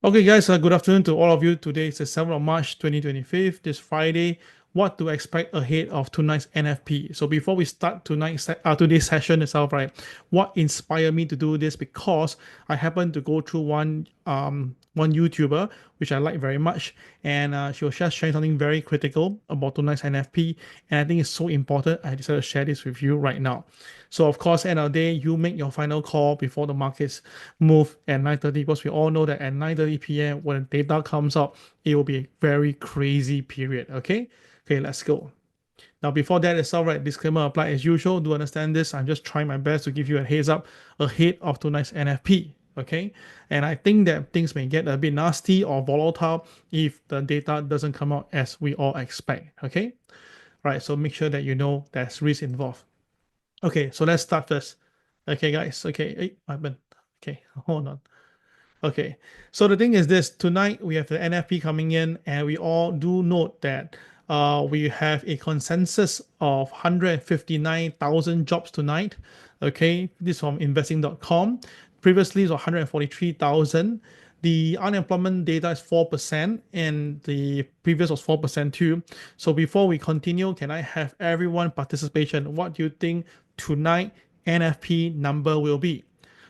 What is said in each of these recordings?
Okay, guys, good afternoon to all of you. Today is the 7th of March 2025, this Friday. What to expect ahead of tonight's NFP. So before we start today's session itself, right? What inspired me to do this? Because I happened to go through one YouTuber which I like very much, and she was just sharing something very critical about tonight's NFP, and I think it's so important. I decided to share this with you right now. So of course, end of the day, you make your final call before the markets move at 9:30, because we all know that at 9:30 p.m. when data comes up, it will be a very crazy period. Okay, let's go. Now, before that itself, right, disclaimer apply as usual. Do understand this. I'm just trying my best to give you a heads up ahead of tonight's NFP. Okay, and I think that things may get a bit nasty or volatile if the data doesn't come out as we all expect. Okay, right. So make sure that you know there's risk involved. Okay, so let's start first. Okay, guys. Okay, hey, what happened? Okay, hold on. Okay, so the thing is this, tonight we have the NFP coming in, and we all do note that we have a consensus of 159,000 jobs tonight. Okay, this from investing.com. Previously it was 143,000. The unemployment data is 4%, and the previous was 4% too. So before we continue, can I have everyone participation? What do you think tonight NFP number will be?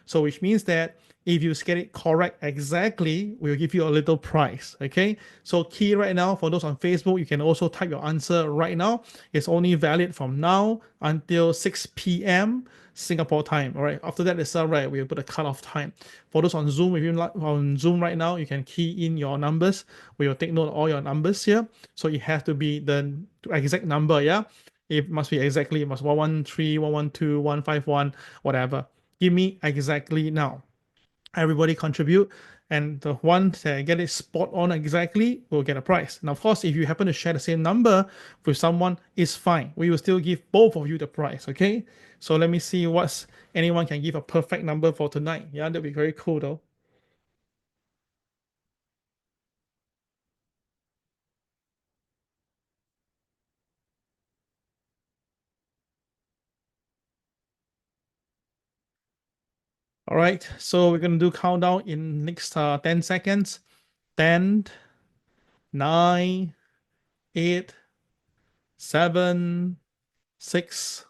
So which means that if you get it correct exactly, we'll give you a little prize. Okay. So key right now for those on Facebook, you can also type your answer right now. It's only valid from now until 6 p.m. Singapore time. All right. After that, it's all right. We'll put a cutoff time. For those on Zoom, if you're on Zoom right now, you can key in your numbers. We will take note of all your numbers here. So it has to be the exact number. Yeah. It must be exactly, it must 113, 112, 151, whatever. Give me exactly now. Everybody contribute, and the one that get it spot on exactly will get a prize. Now, of course, if you happen to share the same number with someone, it's fine. We will still give both of you the prize. Okay. So let me see what's anyone can give a perfect number for tonight. Yeah, that'd be very cool though. All right. So we're gonna do countdown in next 10 seconds. 10, 9, 8, 7, 6,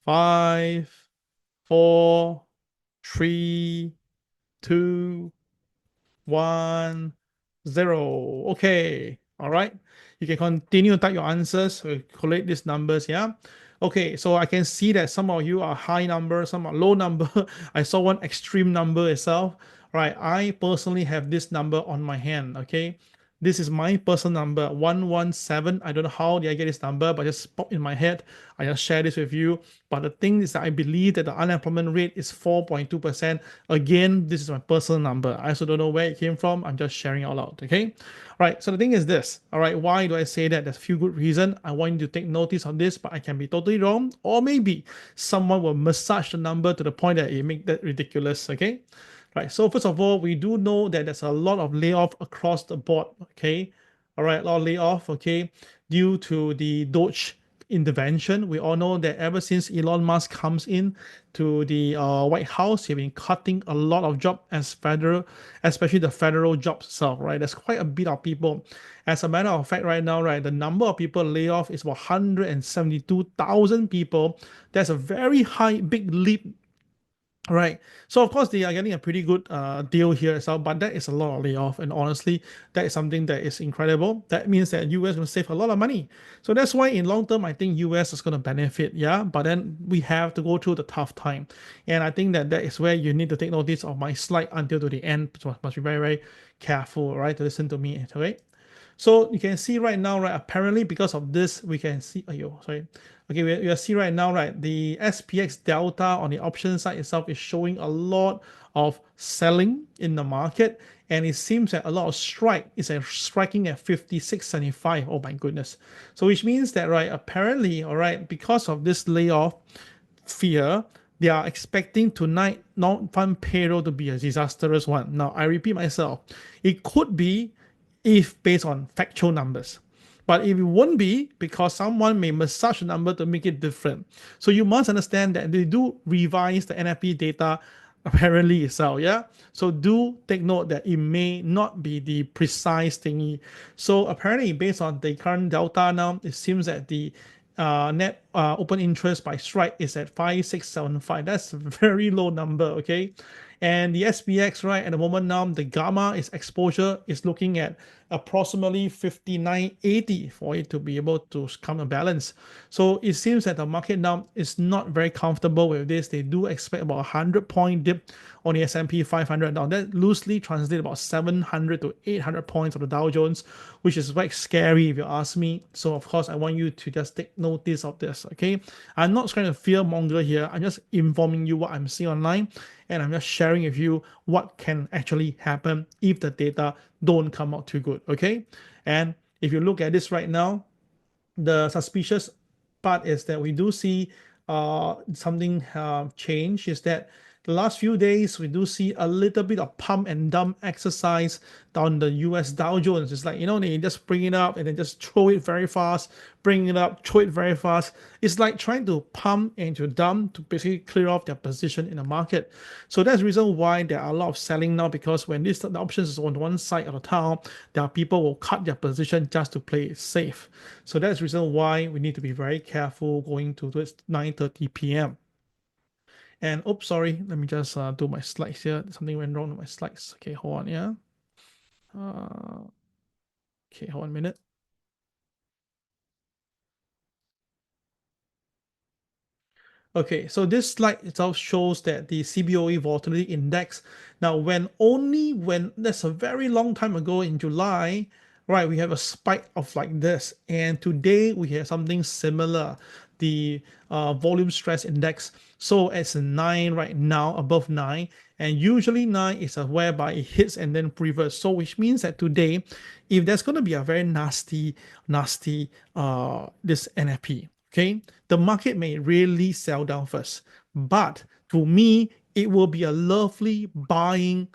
5, 4, 3, 2, 1, 0. Okay. All right. You can continue to type your answers. We collate these numbers. Yeah. Okay. So I can see that some of you are high number, some are low number. I saw one extreme number itself. Right. I personally have this number on my hand. Okay. This is my personal number, 117. I don't know how did I get this number, but just pop in my head. I just share this with you. But the thing is that I believe that the unemployment rate is 4.2%. Again, this is my personal number. I also don't know where it came from. I'm just sharing out loud. Okay. All right. So the thing is this. All right. Why do I say that? There's a few good reasons. I want you to take notice of this, but I can be totally wrong. Or maybe someone will massage the number to the point that it make that ridiculous. Okay. Right. So first of all, we do know that there's a lot of layoff across the board. Okay. All right. A lot of layoff. Okay. Due to the Doge intervention. We all know that ever since Elon Musk comes in to the White House, he's been cutting a lot of jobs as federal, especially the federal jobs itself, right? There's quite a bit of people. As a matter of fact, right now, right, the number of people laid off is about 172,000 people. That's a very high, big leap. Right. So of course they are getting a pretty good deal here as well, but that is a lot of layoff, and honestly, that is something that is incredible. That means that US will save a lot of money. So that's why in long term, I think US is going to benefit. Yeah, but then we have to go through the tough time, and I think that that is where you need to take notice of my slide until to the end. So must be very very careful, right, to listen to me. Okay. So you can see right now, right, apparently because of this, we can see, sorry. Okay, we are see right now, right, the SPX delta on the option side itself is showing a lot of selling in the market. And it seems that a lot of strike is striking at 56.75. Oh my goodness. So which means that, right, apparently, all right, because of this layoff fear, they are expecting tonight non-farm payroll to be a disastrous one. Now, I repeat myself, it could be if based on factual numbers. But if it won't be, because someone may massage the number to make it different. So you must understand that they do revise the NFP data apparently itself. Yeah. So do take note that it may not be the precise thingy. So apparently, based on the current delta now, it seems that the net open interest by strike is at 5675. That's a very low number. Okay. And the SPX, right, at the moment now, the gamma is exposure is looking at approximately 59.80 for it to be able to come a balance. So it seems that the market now is not very comfortable with this. They do expect about 100-point dip on the S&P 500. Now that loosely translates about 700 to 800 points of the Dow Jones, which is quite scary if you ask me. So of course, I want you to just take notice of this, okay? I'm not trying to fear monger here. I'm just informing you what I'm seeing online, and I'm just sharing with you what can actually happen if the data don't come out too good, okay? And if you look at this right now, the suspicious part is that we do see something change, is that the last few days we do see a little bit of pump and dump exercise down the US Dow Jones. It's like, they just bring it up and then just throw it very fast, bring it up, throw it very fast. It's like trying to pump and to dump to basically clear off their position in the market. So that's the reason why there are a lot of selling now, because when the options is on one side of the town, there are people who will cut their position just to play it safe. So that's the reason why we need to be very careful going to this 9:30 p.m. And oops, sorry, let me just do my slides here. Something went wrong with my slides. Okay, hold on, yeah. Uh, okay, hold on a minute. Okay, so this slide itself shows that the CBOE volatility index. Now, when that's a very long time ago in July, right, we have a spike of like this, and today we have something similar, the volume stress index. So it's a 9 right now, above 9, and usually 9 is a whereby it hits and then reverse. So which means that today, if there's going to be a very nasty this NFP, okay, the market may really sell down first, but to me it will be a lovely buying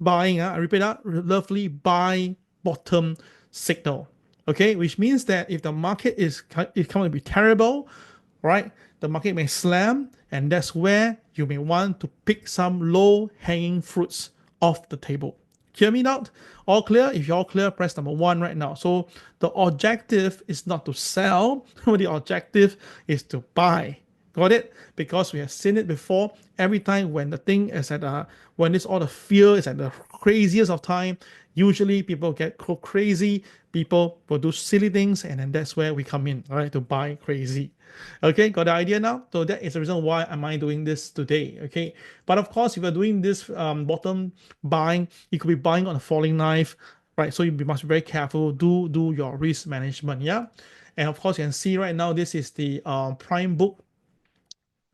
I repeat that, lovely buy bottom signal, okay, which means that if the market is going to be terrible, right, the market may slam, and that's where you may want to pick some low hanging fruits off the table. Hear me out? All clear? If you're all clear, press number 1 right now. So the objective is not to sell, the objective is to buy. Got it? Because we have seen it before. Every time when the thing is at when it's all the fear is at the craziest of time, usually people get crazy, people will do silly things, and then that's where we come in, all right, to buy crazy. Okay, got the idea now? So that is the reason why am I doing this today. Okay, but of course, if you're doing this bottom buying, you could be buying on a falling knife, right? So you must be very careful. Do your risk management, yeah. And of course, you can see right now this is the prime book,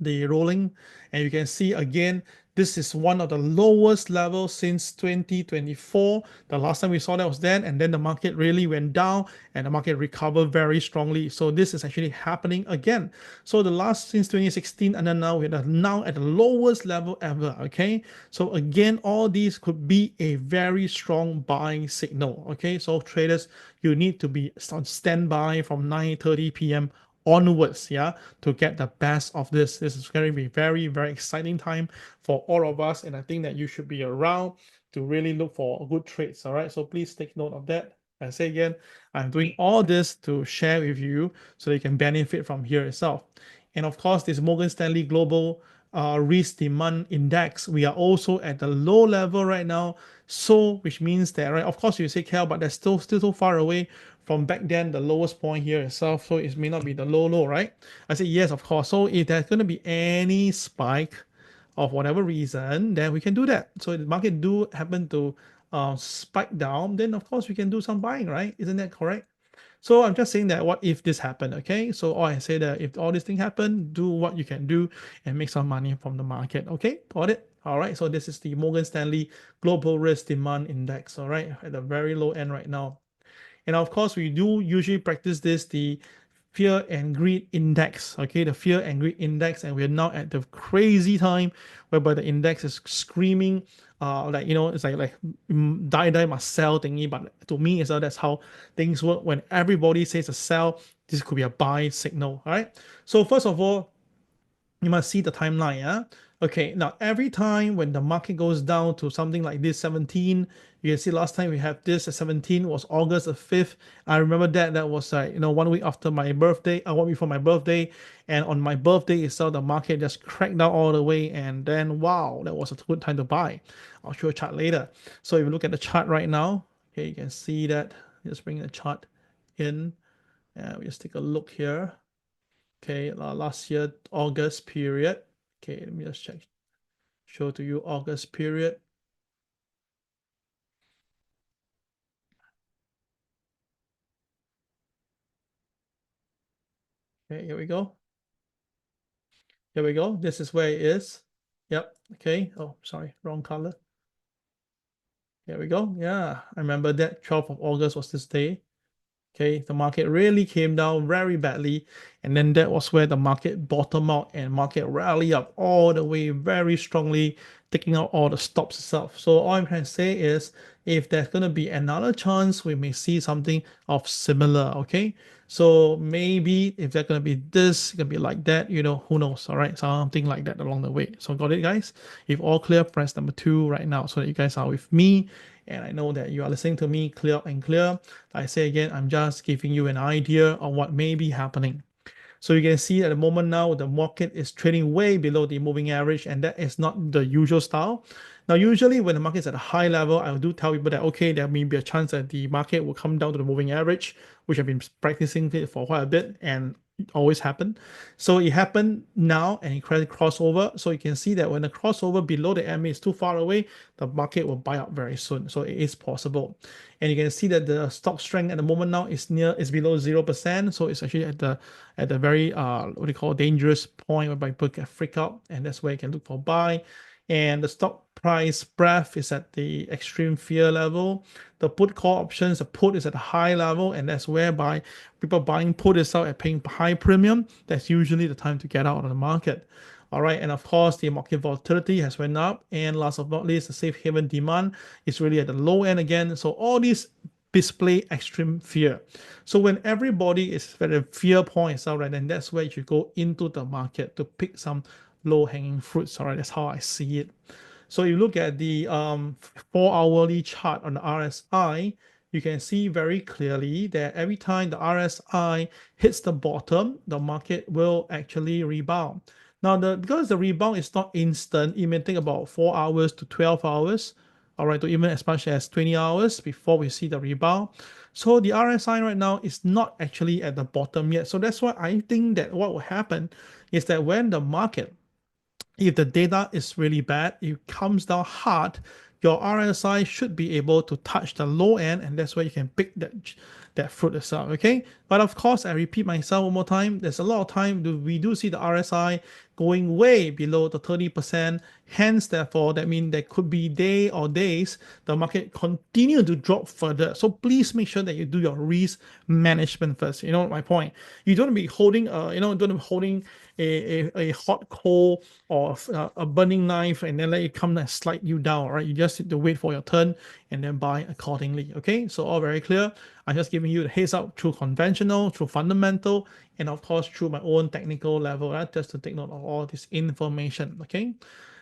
the rolling, and you can see again this is one of the lowest levels since 2024. The last time we saw that was then, and then the market really went down and the market recovered very strongly. So this is actually happening again. So the last since 2016, and then now we're now at the lowest level ever. Okay, so again, all these could be a very strong buying signal. Okay, so traders, you need to be on standby from 9:30 p.m onwards, yeah, to get the best of this. This is going to be very, very exciting time for all of us, and I think that you should be around to really look for good trades. All right, so please take note of that. I say again, I'm doing all this to share with you so you can benefit from here itself. And of course, this Morgan Stanley Global Risk Demand Index, we are also at the low level right now. So which means that, right, of course you say Cal, but that's still so far away from back then the lowest point here itself, so it may not be the low, right? I say yes, of course. So if there's going to be any spike of whatever reason, then we can do that. So if the market do happen to spike down, then of course we can do some buying, right? Isn't that correct? So I'm just saying that what if this happened, okay? So all I say that if all this thing happen, do what you can do and make some money from the market, okay? Got it? All right, so this is the Morgan Stanley Global Risk Demand Index, all right, at the very low end right now. And of course, we do usually practice this, the fear and greed index, okay, the fear and greed index, and we're now at the crazy time whereby the index is screaming, like, it's like die must sell thingy, but to me, that's how things work. When everybody says a sell, this could be a buy signal, all right? So first of all, you must see the timeline, yeah? Okay, now every time when the market goes down to something like this 17, you can see last time we had this at 17 was August the 5th. I remember that was 1 week after my birthday, 1 week before my birthday, and on my birthday itself the market just cracked down all the way, and then wow, that was a good time to buy. I'll show a chart later. So if you look at the chart right now, okay, you can see that. Just bring the chart in, and we just take a look here. Okay, last year August period. Okay, let me just check, show to you August period. Okay, here we go. Here we go. This is where it is. Yep. Okay. Oh, sorry, wrong color. Here we go. Yeah, I remember that 12th of August was this day. Okay, the market really came down very badly, and then that was where the market bottomed out and market rally up all the way very strongly, taking out all the stops itself. So all I'm trying to say is, if there's going to be another chance, we may see something of similar. Okay, so maybe if they're going to be this, it's going to be like that, who knows? All right, something like that along the way. So got it, guys? If all clear, press number 2 right now so that you guys are with me, and I know that you are listening to me clear and clear. I say again, I'm just giving you an idea of what may be happening. So you can see at the moment now, the market is trading way below the moving average, and that is not the usual style. Now, usually when the market is at a high level, I do tell people that, okay, there may be a chance that the market will come down to the moving average, which I've been practicing it for quite a bit, and it always happen. So it happened now, and it created crossover. So you can see that when the crossover below the MA is too far away, the market will buy up very soon. So it is possible. And you can see that the stock strength at the moment now is below 0%. So it's actually at the very what do you call dangerous point whereby people get freak out, and that's where you can look for buy. And the stock price breadth is at the extreme fear level. The put call options, the put is at a high level, and that's whereby people buying put is out at paying high premium. That's usually the time to get out of the market. All right, and of course, the market volatility has went up, and last but not least, the safe haven demand is really at the low end again. So all these display extreme fear. So when everybody is at a fear point, all right, then that's where you should go into the market to pick some low-hanging fruits. All right, that's how I see it. So you look at the 4-hourly chart on the RSI, you can see very clearly that every time the RSI hits the bottom, the market will actually rebound. Now, because the rebound is not instant, it may take about 4 hours to 12 hours, all right, to even as much as 20 hours before we see the rebound. So the RSI right now is not actually at the bottom yet. So that's why I think that what will happen is that when the market, if the data is really bad, it comes down hard, your RSI should be able to touch the low end, and that's where you can pick that fruit itself. Okay, but of course, I repeat myself one more time, there's a lot of time we do see the RSI going way below the 30%. Hence, therefore, that means there could be day or days the market continue to drop further. So please make sure that you do your risk management first. You know my point. You don't be holding don't be holding a hot coal or a burning knife and then let it come and slide you down. Right, you just need to wait for your turn and then buy accordingly. Okay, so all very clear. I'm just giving you the heads up through conventional, through fundamental, and of course through my own technical level, right? Just to take note of all this information. Okay,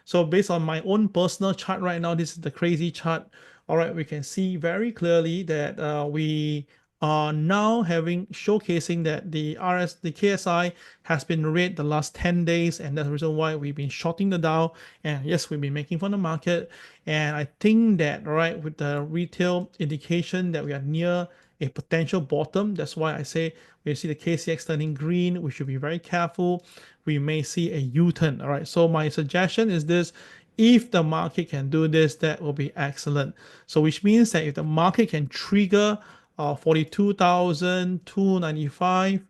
so based on my own personal chart right now, this is the CRAZII chart. All right, we can see very clearly that we are now showcasing that the KSI has been red the last 10 days, and that's the reason why we've been shorting the Dow. And yes, we've been making from the market. And I think that, right, with the retail indication that we are near a potential bottom, that's why I say we see the KCX turning green, we should be very careful. We may see a U-turn. All right, so my suggestion is this: if the market can do this, that will be excellent. So which means that if the market can trigger 42,295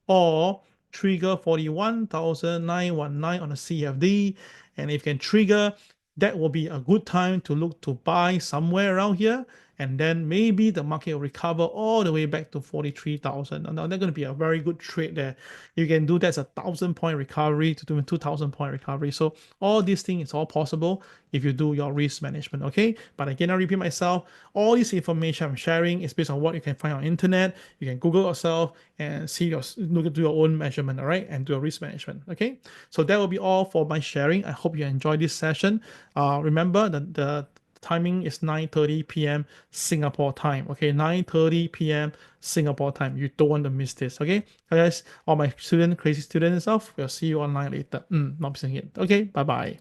or trigger 41,919 on the CFD, and if can trigger, that will be a good time to look to buy somewhere around here. and then maybe the market will recover all the way back to 43,000. And now that's going to be a very good trade there. You can do that's a 1,000 point recovery to 2,000 point recovery. So all these things is all possible if you do your risk management. Okay, but again, I repeat myself, all this information I'm sharing is based on what you can find on internet. You can Google yourself and see your look at your own measurement, all right, and do a risk management. Okay, so that will be all for my sharing. I hope you enjoyed this session. Remember that the timing is 9:30 p.m. Singapore time. Okay, 9:30 p.m. Singapore time. You don't want to miss this. Okay, guys, all my student, crazy students and stuff. We'll see you online later. Not missing it. Okay, bye bye.